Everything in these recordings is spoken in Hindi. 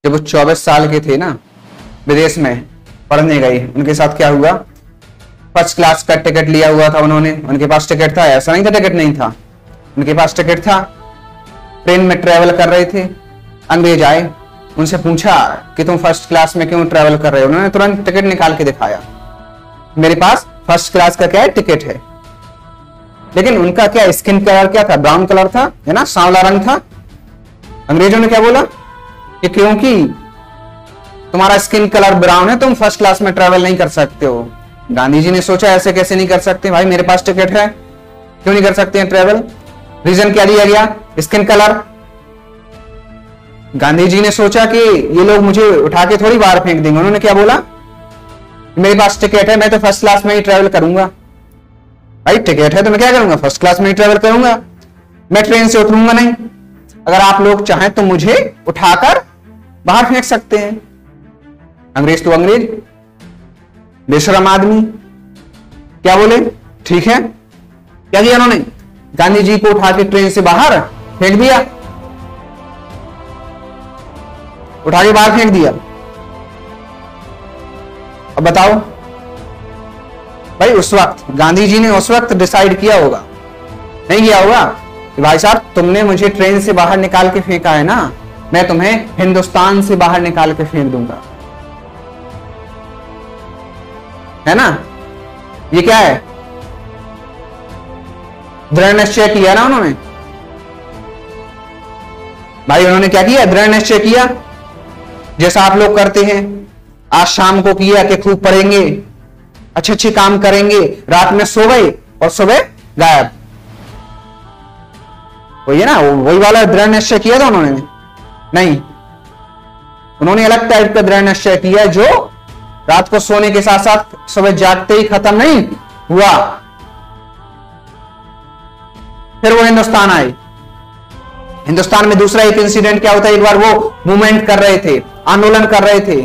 जब वो 24 साल के थे ना, विदेश में पढ़ने गए, उनके साथ क्या हुआ, फर्स्ट क्लास का टिकट लिया हुआ था उन्होंने, उनके पास टिकट था, ऐसा नहीं था टिकट नहीं था, उनके पास टिकट था, ट्रेन में ट्रेवल कर रहे थे, अंग्रेज आए, उनसे पूछा कि तुम फर्स्ट क्लास में क्यों ट्रेवल कर रहे हो, उन्होंने तुरंत टिकट निकाल के दिखाया, मेरे पास फर्स्ट क्लास का क्या है, टिकट है। लेकिन उनका क्या स्किन कलर क्या था, ब्राउन कलर था, है ना, सांवला रंग था। अंग्रेजों ने क्या बोला कि क्योंकि तुम्हारा स्किन कलर ब्राउन है तुम फर्स्ट क्लास में ट्रेवल नहीं कर सकते हो। गांधी जी ने सोचा ऐसे कैसे नहीं कर सकते भाई, मेरे पास टिकट है, क्यों नहीं कर सकते हैं ट्रेवल। रीजन क्या दिया गया, स्किन कलर। गांधी जी ने सोचा कि ये लोग मुझे उठा के थोड़ी बाहर फेंक देंगे, उन्होंने क्या बोला, मेरे पास टिकट है, मैं तो फर्स्ट क्लास में ही ट्रेवल करूंगा। भाई टिकट है तो मैं क्या करूंगा, फर्स्ट क्लास में ही ट्रेवल करूंगा, मैं ट्रेन से उतरूंगा नहीं। अगर आप लोग चाहें तो मुझे उठाकर बाहर फेंक सकते हैं। अंग्रेज तो अंग्रेज, बेशरम आदमी, क्या बोले, ठीक है। क्या किया उन्होंने, गांधी जी को उठा के ट्रेन से बाहर फेंक दिया, उठा के बाहर फेंक दिया। अब बताओ भाई, उस वक्त गांधी जी ने उस वक्त डिसाइड किया होगा, नहीं किया होगा कि भाई साहब तुमने मुझे ट्रेन से बाहर निकाल के फेंका है ना, मैं तुम्हें हिंदुस्तान से बाहर निकाल के फेंक दूंगा, है ना। ये क्या है, दृढ़ निश्चय किया ना उन्होंने। भाई उन्होंने क्या किया, दृढ़ निश्चय किया, जैसा आप लोग करते हैं। आज शाम को किया कि खूब पढ़ेंगे, अच्छे अच्छे काम करेंगे, रात में सो गए और सुबह गायब। वही है ना, वही वाला दृढ़ निश्चय किया था उन्होंने, नहीं, उन्होंने अलग टाइप का दृढ़ निश्चय किया जो रात को सोने के साथ साथ सुबह जागते ही खत्म नहीं हुआ। फिर वो हिंदुस्तान आए। हिंदुस्तान में दूसरा एक इंसिडेंट क्या होता है, एक बार वो मूवमेंट कर रहे थे, आंदोलन कर रहे थे,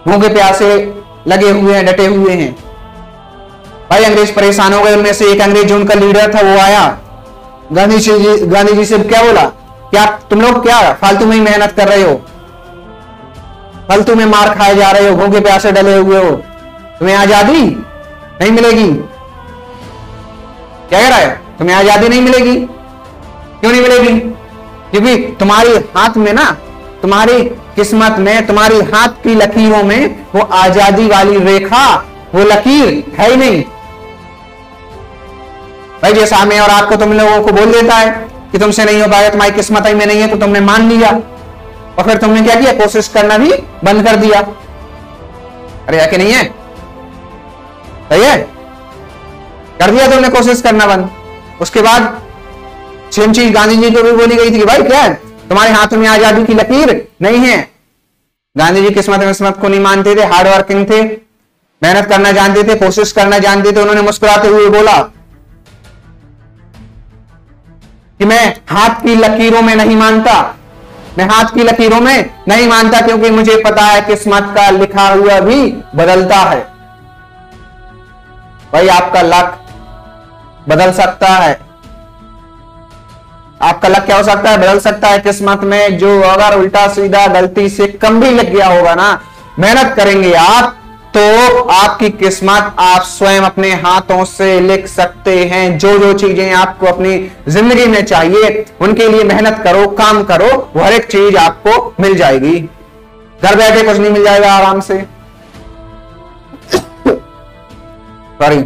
भूखे प्यासे लगे हुए हैं, डटे हुए हैं। भाई अंग्रेज परेशान हो गए, उनमें से एक अंग्रेज जो उनका लीडर था वो आया, गांधी जी से क्या बोला, क्या तुम लोग क्या फालतू में ही मेहनत कर रहे हो, फालतू में मार खाए जा रहे हो, भूखे प्यासे डले हुए हो, तुम्हें आजादी नहीं मिलेगी। क्या कह रहा है, तुम्हें आजादी नहीं मिलेगी। क्यों नहीं मिलेगी, क्योंकि तुम्हारी हाथ में ना, तुम्हारी किस्मत में, तुम्हारी हाथ की लकीरों में वो आजादी वाली रेखा, वो लकीर है ही नहीं। भाई जैसा हमें और आपको तुम लोगों को बोल देता है कि तुमसे नहीं हो पाएगा, तुम्हारी किस्मत ही में नहीं है, तो तुमने मान लिया और फिर तुमने क्या किया, कोशिश करना भी बंद कर दिया। अरे है कि नहीं है, सही है, कर दिया तुमने कोशिश करना बंद। उसके बाद सेम चीज गांधी जी को भी बोली गई थी कि भाई क्या है, तुम्हारे हाथों में आजादी की लकीर नहीं है। गांधी जी किस्मत को नहीं मानते थे, हार्ड वर्किंग थे, मेहनत करना जानते थे, कोशिश करना जानते थे। उन्होंने मुस्कुराते हुए बोला कि मैं हाथ की लकीरों में नहीं मानता, मैं हाथ की लकीरों में नहीं मानता, क्योंकि मुझे पता है किस्मत का लिखा हुआ भी बदलता है। भाई आपका लक बदल सकता है, आपका लक क्या हो सकता है, बदल सकता है। किस्मत में जो अगर उल्टा सीधा गलती से कम भी लग गया होगा ना, मेहनत करेंगे आप तो आपकी किस्मत आप स्वयं अपने हाथों से लिख सकते हैं। जो जो चीजें आपको अपनी जिंदगी में चाहिए उनके लिए मेहनत करो, काम करो, वो हर एक चीज आपको मिल जाएगी। घर बैठे कुछ नहीं मिल जाएगा आराम से, सॉरी,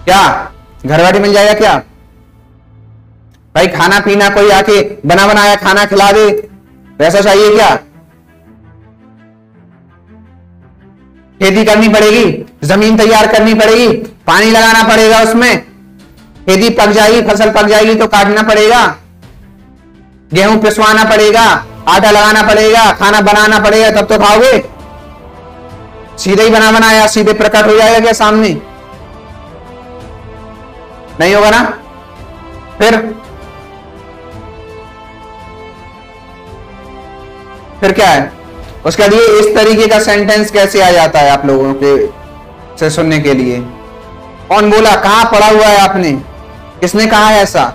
क्या घर बैठे मिल जाएगा क्या। भाई खाना पीना कोई आके बना बनाया खाना खिला दे, वैसा चाहिए क्या। खेती करनी पड़ेगी, जमीन तैयार करनी पड़ेगी, पानी लगाना पड़ेगा, उसमें खेती पक जाएगी, फसल पक जाएगी तो काटना पड़ेगा, गेहूं पिसवाना पड़ेगा, आटा लगाना पड़ेगा, खाना बनाना पड़ेगा, तब तो खाओगे। सीधे ही बना बनाया सीधे प्रकट हो जाएगा क्या सामने, नहीं होगा ना। फिर क्या है उसके लिए, इस तरीके का सेंटेंस कैसे आ जाता है आप लोगों के से सुनने के लिए। कौन बोला, कहां पढ़ा हुआ है आपने, किसने कहा है ऐसा।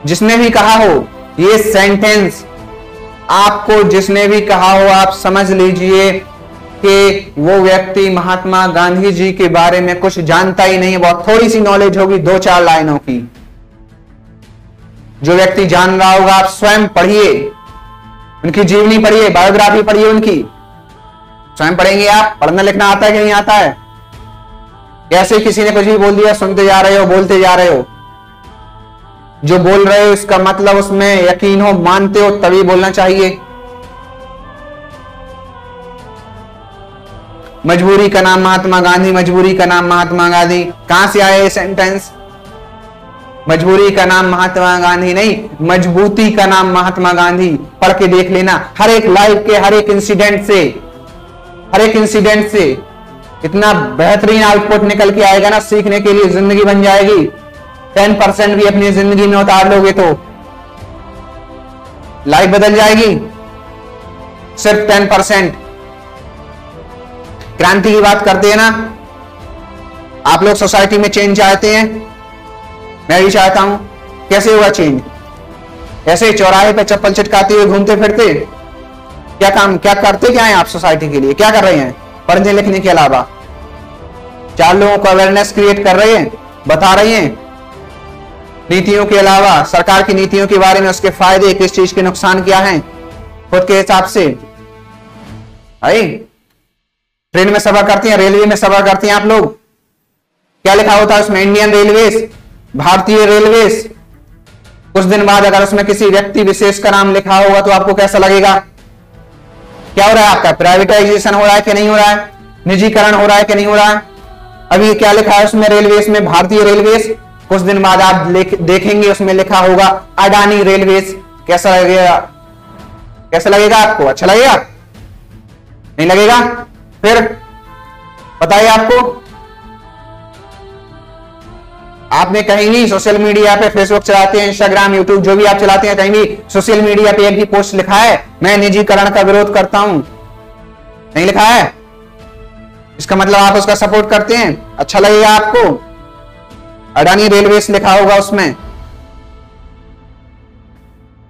जिसने भी कहा हो ये सेंटेंस आपको जिसने भी कहा हो, आप समझ लीजिए कि वो व्यक्ति महात्मा गांधी जी के बारे में कुछ जानता ही नहीं है। बहुत थोड़ी सी नॉलेज होगी, 2-4 लाइनों की। जो व्यक्ति जान रहा होगा, आप स्वयं पढ़िए, उनकी जीवनी पढ़िए, बायोग्राफी पढ़िए उनकी, स्वयं पढ़ेंगे आप। पढ़ना लिखना आता है कि नहीं आता है? कैसे किसी ने कुछ भी बोल दिया, सुनते जा रहे हो, बोलते जा रहे हो। जो बोल रहे हो इसका मतलब उसमें यकीन हो, मानते हो, तभी बोलना चाहिए। मजबूरी का नाम महात्मा गांधी, मजबूरी का नाम महात्मा गांधी, कहां से आया ये सेंटेंस? मजबूरी का नाम महात्मा गांधी नहीं, मजबूती का नाम महात्मा गांधी। पढ़ के देख लेना, हर एक लाइफ के हर एक इंसिडेंट से, हर एक इंसिडेंट से इतना बेहतरीन आउटपुट निकल के आएगा ना, सीखने के लिए जिंदगी बन जाएगी। 10% भी अपनी जिंदगी में उतार लोगे तो लाइफ बदल जाएगी। सिर्फ 10%। क्रांति की बात करते हैं ना, आप लोग सोसाइटी में चेंज चाहते हैं, मैं भी चाहता हूं। कैसे होगा चेंज? ऐसे चौराहे पे चप्पल चिटकाते हुए घूमते फिरते? क्या काम, क्या करते क्या है आप सोसाइटी के लिए? क्या कर रहे हैं पढ़ने लिखने के अलावा? 4 लोगों को अवेयरनेस क्रिएट कर रहे हैं, बता रहे हैं नीतियों के अलावा, सरकार की नीतियों के बारे में, उसके फायदे, किस चीज के नुकसान क्या हैं, खुद के हिसाब से। भाई ट्रेन में सफर करती हैं, रेलवे में सफर करती हैं आप लोग, क्या लिखा होता है उसमें? इंडियन रेलवेज, भारतीय रेलवेज। कुछ दिन बाद अगर उसमें किसी व्यक्ति विशेष का नाम लिखा होगा तो आपको कैसा लगेगा? क्या हो रहा है आपका? प्राइवेटाइजेशन हो रहा है कि नहीं हो रहा है? निजीकरण हो रहा है कि नहीं हो रहा है? अभी क्या लिखा है उसमें रेलवेज में? भारतीय रेलवेज। कुछ दिन बाद आप देखेंगे उसमें लिखा होगा अडानी रेलवेज। कैसा लगेगा? कैसा लगेगा आपको? अच्छा लगेगा? नहीं लगेगा? फिर बताइए आपको। आपने कहीं भी सोशल मीडिया पे, फेसबुक चलाते हैं, इंस्टाग्राम, यूट्यूब, जो भी आप चलाते हैं, कहीं भी सोशल मीडिया पे एक भी पोस्ट लिखा है मैं निजीकरण का विरोध करता हूं? नहीं लिखा है। इसका मतलब आप उसका सपोर्ट करते हैं। अच्छा लगेगा आपको? अडानी रेलवेज लिखा होगा उसमें।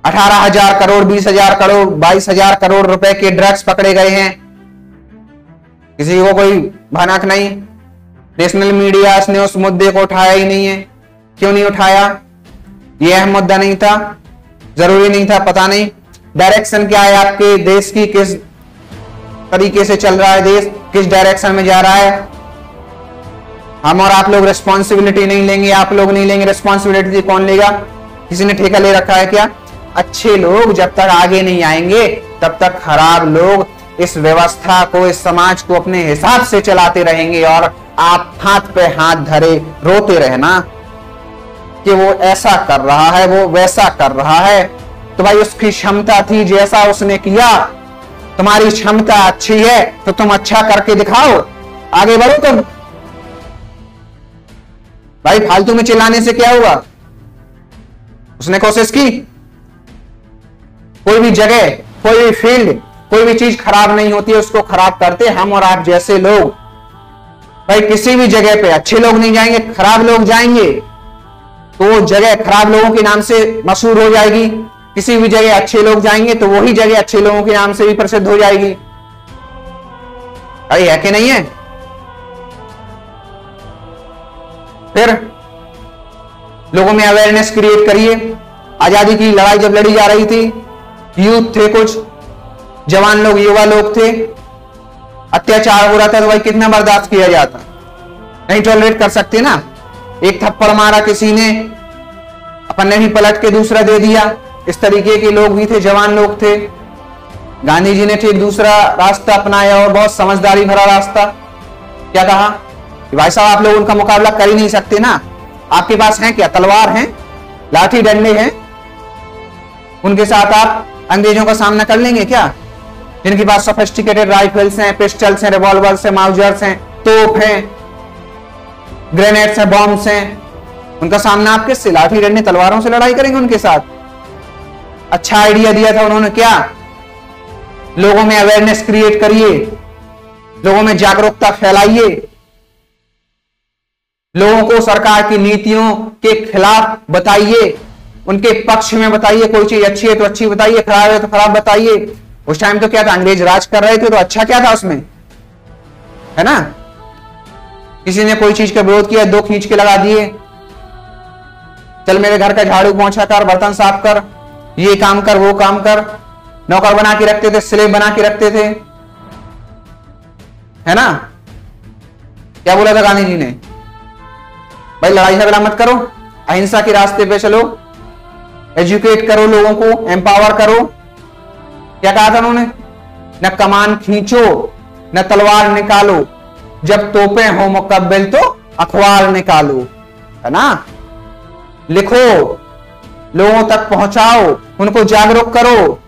18,000 करोड़, 20,000 करोड़, 22,000 करोड़ रुपए के ड्रग्स पकड़े गए हैं। किसी को कोई भनक नहीं। नेशनल मीडिया ने उस मुद्दे को उठाया ही नहीं है। क्यों नहीं उठाया? यह अहम मुद्दा नहीं था, जरूरी नहीं था, पता नहीं डायरेक्शन क्या है आपके देश की, किस तरीके से चल रहा है देश, किस डायरेक्शन में जा रहा है। हम और आप लोग रिस्पॉन्सिबिलिटी नहीं लेंगे, आप लोग नहीं लेंगे रिस्पॉन्सिबिलिटी। कौन लेगा? किसी ने ठेका ले रखा है क्या? अच्छे लोग जब तक आगे नहीं आएंगे तब तक खराब लोग इस व्यवस्था को, इस समाज को अपने हिसाब से चलाते रहेंगे और आप हाथ पे हाथ धरे रोते रहना कि वो ऐसा कर रहा है, वो वैसा कर रहा है। तो भाई उसकी क्षमता थी, जैसा उसने किया। तुम्हारी क्षमता अच्छी है तो तुम अच्छा करके दिखाओ, आगे बढ़ो तुम। भाई फालतू में चिल्लाने से क्या हुआ? उसने कोशिश की। कोई भी जगह, कोई भी फील्ड, कोई भी चीज खराब नहीं होती है, उसको खराब करते हम और आप जैसे लोग। भाई किसी भी जगह पे अच्छे लोग नहीं जाएंगे, खराब लोग जाएंगे तो वो जगह खराब लोगों के नाम से मशहूर हो जाएगी। किसी भी जगह अच्छे लोग जाएंगे तो वही जगह अच्छे लोगों के नाम से भी प्रसिद्ध हो जाएगी। भाई है कि नहीं है? फिर लोगों में अवेयरनेस क्रिएट करिए। आजादी की लड़ाई जब लड़ी जा रही थी, यूथ थे, कुछ जवान लोग, युवा लोग थे, अत्याचार हो रहा था तो भाई कितना बर्दाश्त किया जाता? नहीं टॉलरेट कर सकते ना। एक थप्पड़ मारा किसी ने, अपन ने भी पलट के दूसरा दे दिया। इस तरीके के लोग भी थे, जवान लोग थे। गांधी जी ने ठीक दूसरा रास्ता अपनाया और बहुत समझदारी भरा रास्ता। क्या कहा कि भाई साहब आप लोग उनका मुकाबला कर ही नहीं सकते ना। आपके पास है क्या? तलवार है, लाठी डंडे हैं, उनके साथ आप अंग्रेजों का सामना कर लेंगे क्या? जिनके पास सोफिस्टिकेटेड राइफल्स हैं, पिस्टल्स हैं, रिवॉल्वर्स हैं, माउजर्स हैं, तोप हैं, ग्रेनेड्स हैं, बॉम्ब्स हैं, उनका सामना आप किससे? लाठी डंडे तलवारों से लड़ाई करेंगे उनके साथ? अच्छा आइडिया दिया था उन्होंने। क्या? लोगों में अवेयरनेस क्रिएट करिए, लोगों में जागरूकता फैलाइए, लोगों को सरकार की नीतियों के खिलाफ बताइए, उनके पक्ष में बताइए, कोई चीज अच्छी है तो अच्छी बताइए, खराब है तो खराब बताइए। उस टाइम तो क्या था, अंग्रेज राज कर रहे थे, तो अच्छा क्या था उसमें, है ना। किसी ने कोई चीज का विरोध किया, दो खींच के लगा दिए, चल मेरे घर का झाड़ू पोंछा कर, बर्तन साफ कर, ये काम कर, वो काम कर। नौकर बना के रखते थे, स्लेव बना के रखते थे, है ना। क्या बोला था गांधी जी ने, भाई लड़ाई झगड़ा मत करो, अहिंसा के रास्ते पे चलो, एजुकेट करो लोगों को, एम्पावर करो। क्या कहा था उन्होंने, न कमान खींचो न तलवार निकालो, जब तोपें हो मुकब्बिल तो अखबार निकालो, है ना। लिखो, लोगों तक पहुंचाओ, उनको जागरूक करो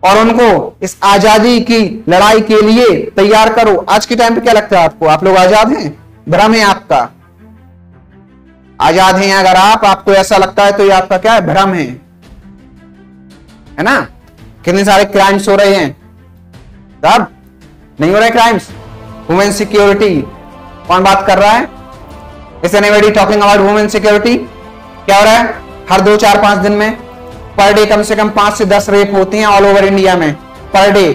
और उनको इस आजादी की लड़ाई के लिए तैयार करो। आज के टाइम पे क्या लगता है आपको, आप लोग आजाद हैं? भ्रम है आपका। आजाद हैं अगर आपको ऐसा लगता है तो ये आपका क्या है, भ्रम है ना। कितने सारे क्राइम्स हो रहे हैं, साहब नहीं हो रहे क्राइम्स। वुमेन सिक्योरिटी, कौन बात कर रहा है? Is anybody talking about women security? क्या हो रहा है, हर 2, 4, 5 दिन में पर डे कम से कम 5 से 10 रेप होती हैं ऑल ओवर इंडिया में, पर डे।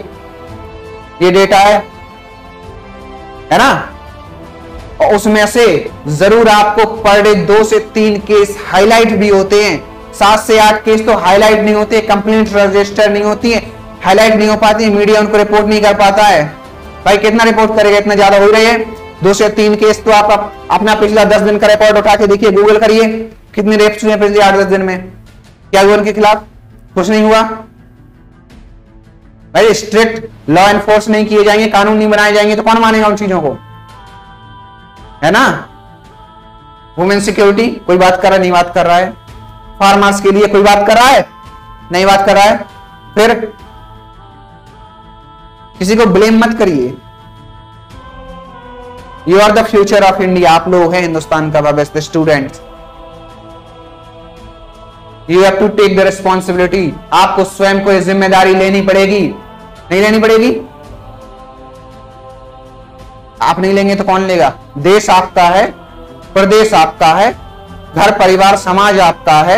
ये डेटा है ना। और उसमें से जरूर आपको पर डे 2 से 3 केस हाईलाइट भी होते हैं, 7 से 8 केस तो हाईलाइट नहीं होते, कंप्लेंट रजिस्टर नहीं होती है, हाईलाइट नहीं हो पाती, मीडिया उनको रिपोर्ट नहीं कर पाता है। भाई कितना रिपोर्ट करेगा, इतना ज्यादा हो रही है। 2 से 3 केस तो आप अपना पिछला 10 दिन का रिकॉर्ड उठा के देखिए, गूगल करिए कितने रेप्स हुए पिछले 8-10 दिन में। क्या हुआ उनके खिलाफ? कुछ नहीं हुआ। भाई स्ट्रिक्ट लॉ एनफोर्स नहीं किए जाएंगे, कानून नहीं बनाए जाएंगे तो कौन मानेगा उन चीजों को, है ना। वुमेन सिक्योरिटी कोई बात कर रहा है, नहीं बात कर रहा है। फार्मर्स के लिए कोई बात कर रहा है, नहीं बात कर रहा है। फिर किसी को ब्लेम मत करिए। You are the future of India, आप लोग हैं हिंदुस्तान का भविष्य, students. You have to take the responsibility, आपको स्वयं को ये जिम्मेदारी लेनी पड़ेगी। नहीं लेनी पड़ेगी? आप नहीं लेंगे तो कौन लेगा? देश आपका है, प्रदेश आपका है, घर परिवार समाज आपका है,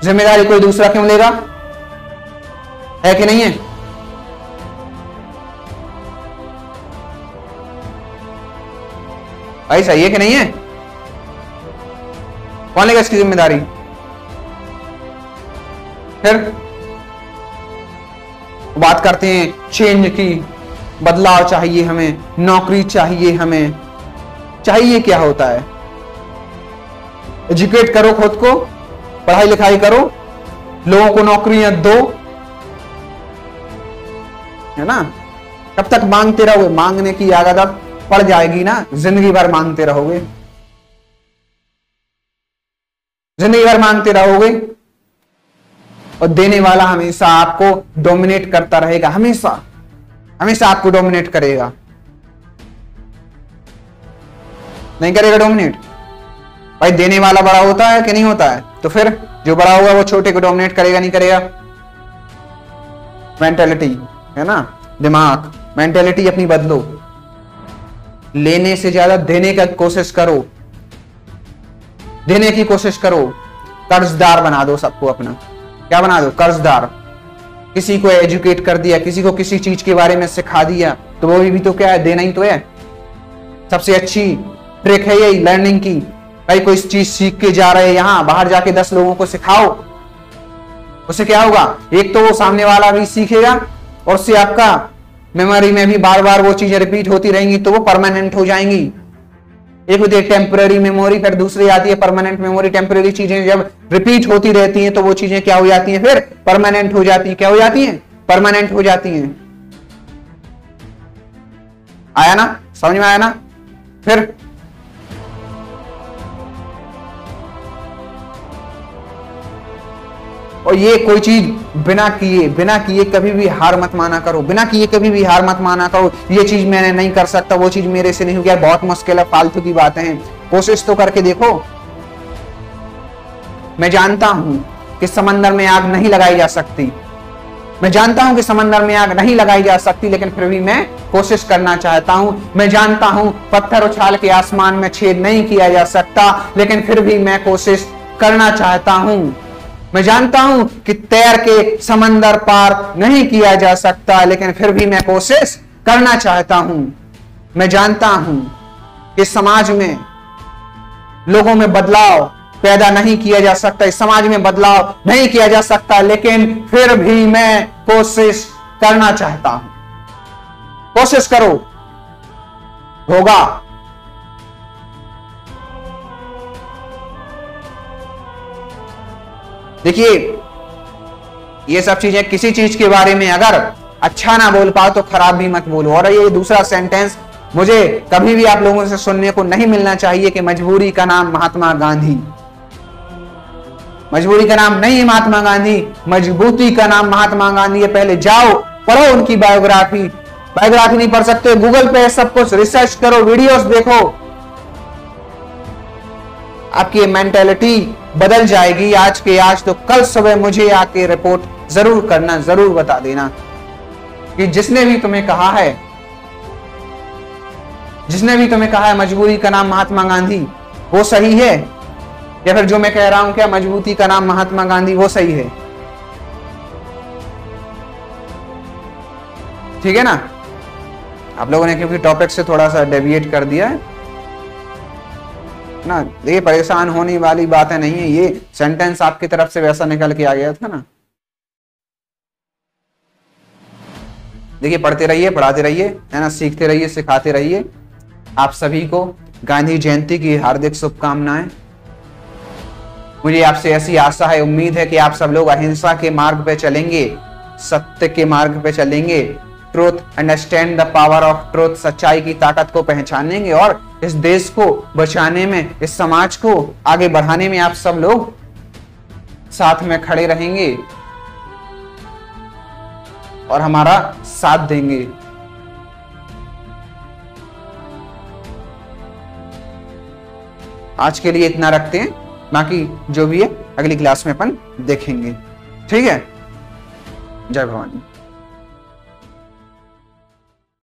जिम्मेदारी कोई दूसरा क्यों लेगा? है कि नहीं है? ऐसा ही है कि नहीं है? कौन लेगा इसकी जिम्मेदारी? फिर बात करते हैं चेंज की, बदलाव चाहिए हमें, नौकरी चाहिए हमें। चाहिए क्या होता है? एजुकेट करो खुद को, पढ़ाई लिखाई करो, लोगों को नौकरियां दो, है ना। कब तक मांगते रहोगे? मांगने की आदत पड़ जाएगी ना, जिंदगी भर मांगते रहोगे, जिंदगी भर मांगते रहोगे और देने वाला हमेशा आपको डोमिनेट करता रहेगा, हमेशा हमेशा आपको डोमिनेट करेगा। नहीं करेगा डोमिनेट? भाई देने वाला बड़ा होता है कि नहीं होता है? तो फिर जो बड़ा होगा वो छोटे को डोमिनेट करेगा, नहीं करेगा? मेंटेलिटी है ना, दिमाग, मेंटेलिटी अपनी बदलो। लेने से ज्यादा देने का कोशिश करो, देने की कोशिश करो। कर्जदार बना दो सबको अपना। क्या बना दो? कर्जदार। किसी को एजुकेट कर दिया, किसी को किसी चीज के बारे में सिखा दिया, तो वो भी तो क्या है? देना ही तो है। सबसे अच्छी ट्रिक है यही लर्निंग की। भाई कोई चीज सीख के जा रहे हैं यहां, बाहर जाके 10 लोगों को सिखाओ, उससे क्या होगा? एक तो वो सामने वाला भी सीखेगा और उससे आपका मेमोरी में भी बार बार वो चीजें रिपीट होती रहेंगी, तो वो परमानेंट हो जाएंगी। एक होती है टेम्पररी मेमोरी, फिर दूसरी आती है परमानेंट मेमोरी। टेम्पररी चीजें जब रिपीट होती रहती हैं तो वो चीजें क्या हो जाती हैं? फिर परमानेंट हो जाती हैं। क्या हो जाती हैं? परमानेंट हो जाती हैं। आया ना, समझ में आया ना? फिर और ये कोई चीज बिना किए कभी भी हार मत माना करो, बिना किए कभी भी हार मत माना करो। ये चीज मैंने नहीं कर सकता, वो चीज मेरे से नहीं हो गया, बहुत मुश्किल है, फालतू की बातें हैं। कोशिश तो करके देखो। मैं जानता हूं कि समंदर में आग नहीं लगाई जा सकती, मैं जानता हूं कि समंदर में आग नहीं लगाई जा सकती, लेकिन फिर भी मैं कोशिश करना चाहता हूं। मैं जानता हूं पत्थर उछाल के आसमान में छेद नहीं किया जा सकता, लेकिन फिर भी मैं कोशिश करना चाहता हूं। मैं जानता हूं कि तैर के समंदर पार नहीं किया जा सकता, लेकिन फिर भी मैं कोशिश करना चाहता हूं। मैं जानता हूं कि समाज में लोगों में बदलाव पैदा नहीं किया जा सकता, इस समाज में बदलाव नहीं किया जा सकता, लेकिन फिर भी मैं कोशिश करना चाहता हूं। कोशिश करो, होगा। देखिए, ये सब चीजें, किसी चीज के बारे में अगर अच्छा ना बोल पाओ तो खराब भी मत बोलो। और ये दूसरा सेंटेंस मुझे कभी भी आप लोगों से सुनने को नहीं मिलना चाहिए कि मजबूरी का नाम महात्मा गांधी। मजबूरी का नाम नहीं है महात्मा गांधी, मजबूती का नाम महात्मा गांधी है। पहले जाओ पढ़ो उनकी बायोग्राफी। बायोग्राफी नहीं पढ़ सकते, गूगल पे सब कुछ रिसर्च करो, वीडियोस देखो, आपकी मेंटेलिटी बदल जाएगी। आज के आज तो कल सुबह मुझे आके रिपोर्ट जरूर करना, जरूर बता देना कि जिसने भी तुम्हें कहा है मजबूरी का नाम महात्मा गांधी, वो सही है, या फिर जो मैं कह रहा हूं क्या मजबूती का नाम महात्मा गांधी वो सही है। ठीक है ना। आप लोगों ने क्योंकि टॉपिक से थोड़ा सा डेविएट कर दिया है ना, ये परेशान होने वाली बातें नहीं है। ये सेंटेंस आपकी तरफ से वैसा निकल के आ गया था ना। देखिए, पढ़ते रहिए, पढ़ाते रहिए, है ना, सीखते रहिए, सिखाते रहिए। आप सभी को गांधी जयंती की हार्दिक शुभकामनाएं। मुझे आपसे ऐसी आशा है, उम्मीद है कि आप सब लोग अहिंसा के मार्ग पे चलेंगे, सत्य के मार्ग पे चलेंगे। Truth, understand the power of truth, सच्चाई की ताकत को पहचानेंगे और इस देश को बचाने में, इस समाज को आगे बढ़ाने में आप सब लोग साथ में खड़े रहेंगे और हमारा साथ देंगे। आज के लिए इतना रखते हैं, बाकी जो भी है अगली क्लास में अपन देखेंगे। ठीक है। जय भवानी।